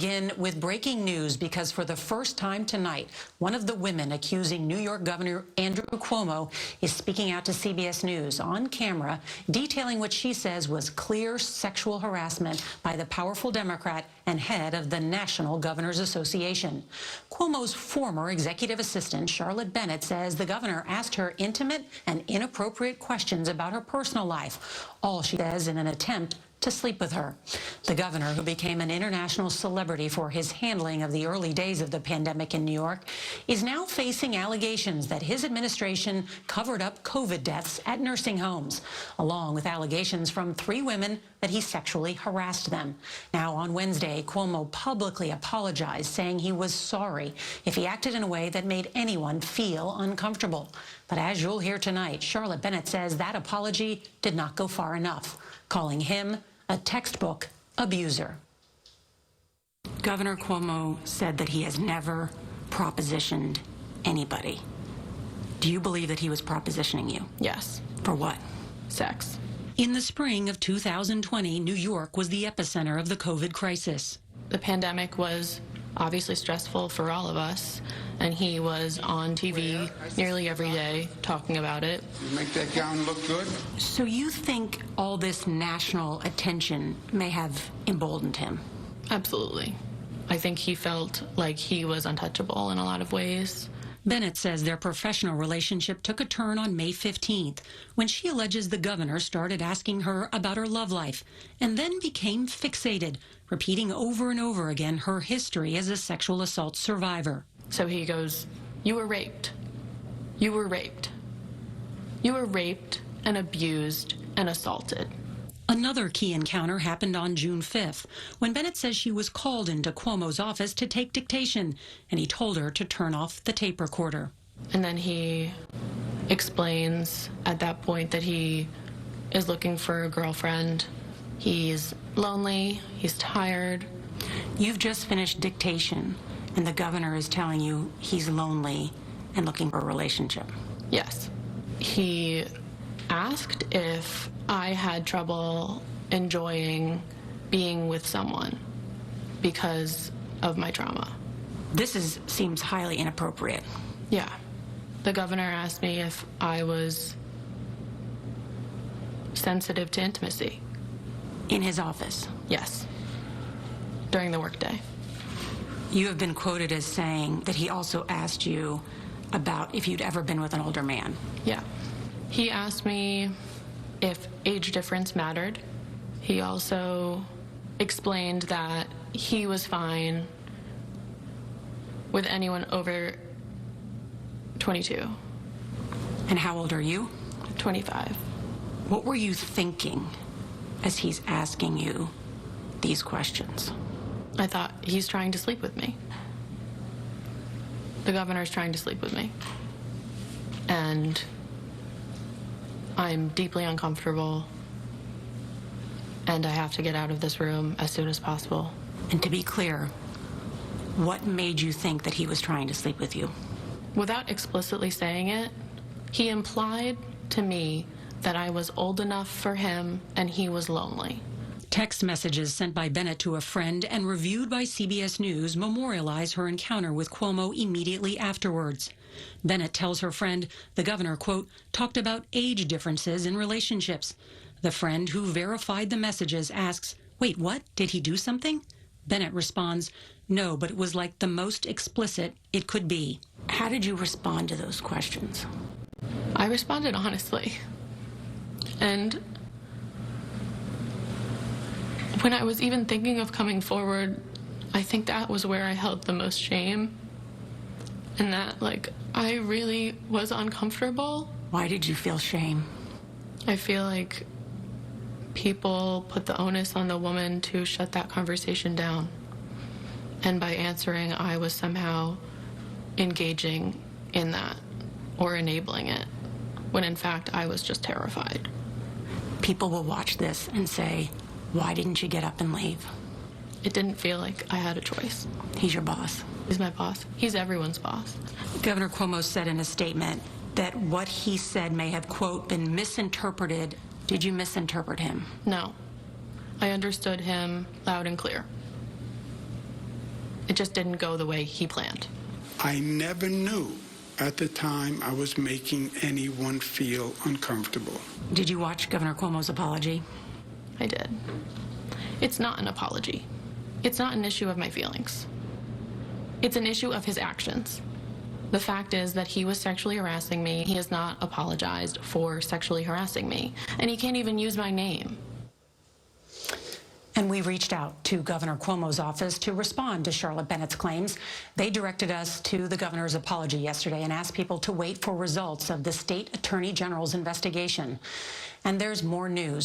Begin with breaking news because for the first time tonight, one of the women accusing New York Governor Andrew Cuomo is speaking out to CBS News on camera, detailing what she says was clear sexual harassment by the powerful Democrat and head of the National Governors Association. Cuomo's former executive assistant, Charlotte Bennett, says the governor asked her intimate and inappropriate questions about her personal life, all she says in an attempt to sleep with her. The governor, who became an international celebrity for his handling of the early days of the pandemic in New York, is now facing allegations that his administration covered up COVID deaths at nursing homes, along with allegations from 3 women that he sexually harassed them. Now, on Wednesday, Cuomo publicly apologized, saying he was sorry if he acted in a way that made anyone feel uncomfortable. But as you'll hear tonight, Charlotte Bennett says that apology did not go far enough, calling him a textbook abuser. Governor Cuomo said that he has never propositioned anybody. Do you believe that he was propositioning you? Yes. For what? Sex. In the spring of 2020, New York was the epicenter of the COVID crisis. The pandemic was obviously stressful for all of us, and he was on TV nearly every day talking about it. You make that gown look good? So you think all this national attention may have emboldened him? Absolutely. I think he felt like he was untouchable in a lot of ways. Bennett says their professional relationship took a turn on May 15th, when she alleges the governor started asking her about her love life and then became fixated, repeating over and over again her history as a sexual assault survivor. So he goes, "You were raped. You were raped. You were raped and abused and assaulted." Another key encounter happened on June 5th, when Bennett says she was called into Cuomo's office to take dictation, and he told her to turn off the tape recorder. And then he explains at that point that he is looking for a girlfriend. He's lonely. He's tired. You've just finished dictation, and the governor is telling you he's lonely and looking for a relationship. Yes. He asked if I had trouble enjoying being with someone because of my trauma. This seems highly inappropriate. Yeah. The governor asked me if I was sensitive to intimacy. In his office? Yes. During the workday. You have been quoted as saying that he also asked you about if you'd ever been with an older man. Yeah. He asked me if age difference mattered. He also explained that he was fine with anyone over 22. And how old are you? 25. What were you thinking as he's asking you these questions? I thought, he's trying to sleep with me. The governor's trying to sleep with me. And I'm deeply uncomfortable, and I have to get out of this room as soon as possible. And to be clear, what made you think that he was trying to sleep with you? Without explicitly saying it, he implied to me that I was old enough for him and he was lonely. Text messages sent by Bennett to a friend and reviewed by CBS News memorialize her encounter with Cuomo immediately afterwards. Bennett tells her friend the governor, quote, talked about age differences in relationships. The friend who verified the messages asks, wait, what? Did he do something? Bennett responds, no, but it was like the most explicit it could be. How did you respond to those questions? I responded honestly. And when I was even thinking of coming forward, I think that was where I held the most shame. And that, like, I really was uncomfortable. Why did you feel shame? I feel like people put the onus on the woman to shut that conversation down. And by answering, I was somehow engaging in that or enabling it, when in fact I was just terrified. People will watch this and say, why didn't you get up and leave? It didn't feel like I had a choice. He's your boss. He's my boss. He's everyone's boss. Governor Cuomo said in a statement that what he said may have, quote, been misinterpreted. Did you misinterpret him? No. I understood him loud and clear. It just didn't go the way he planned. I never knew at the time I was making anyone feel uncomfortable. Did you watch Governor Cuomo's apology? I did. It's not an apology. It's not an issue of my feelings. It's an issue of his actions. The fact is that he was sexually harassing me. He has not apologized for sexually harassing me. And he can't even use my name. And we reached out to Governor Cuomo's office to respond to Charlotte Bennett's claims. They directed us to the governor's apology yesterday and asked people to wait for results of the state attorney general's investigation. And there's more news.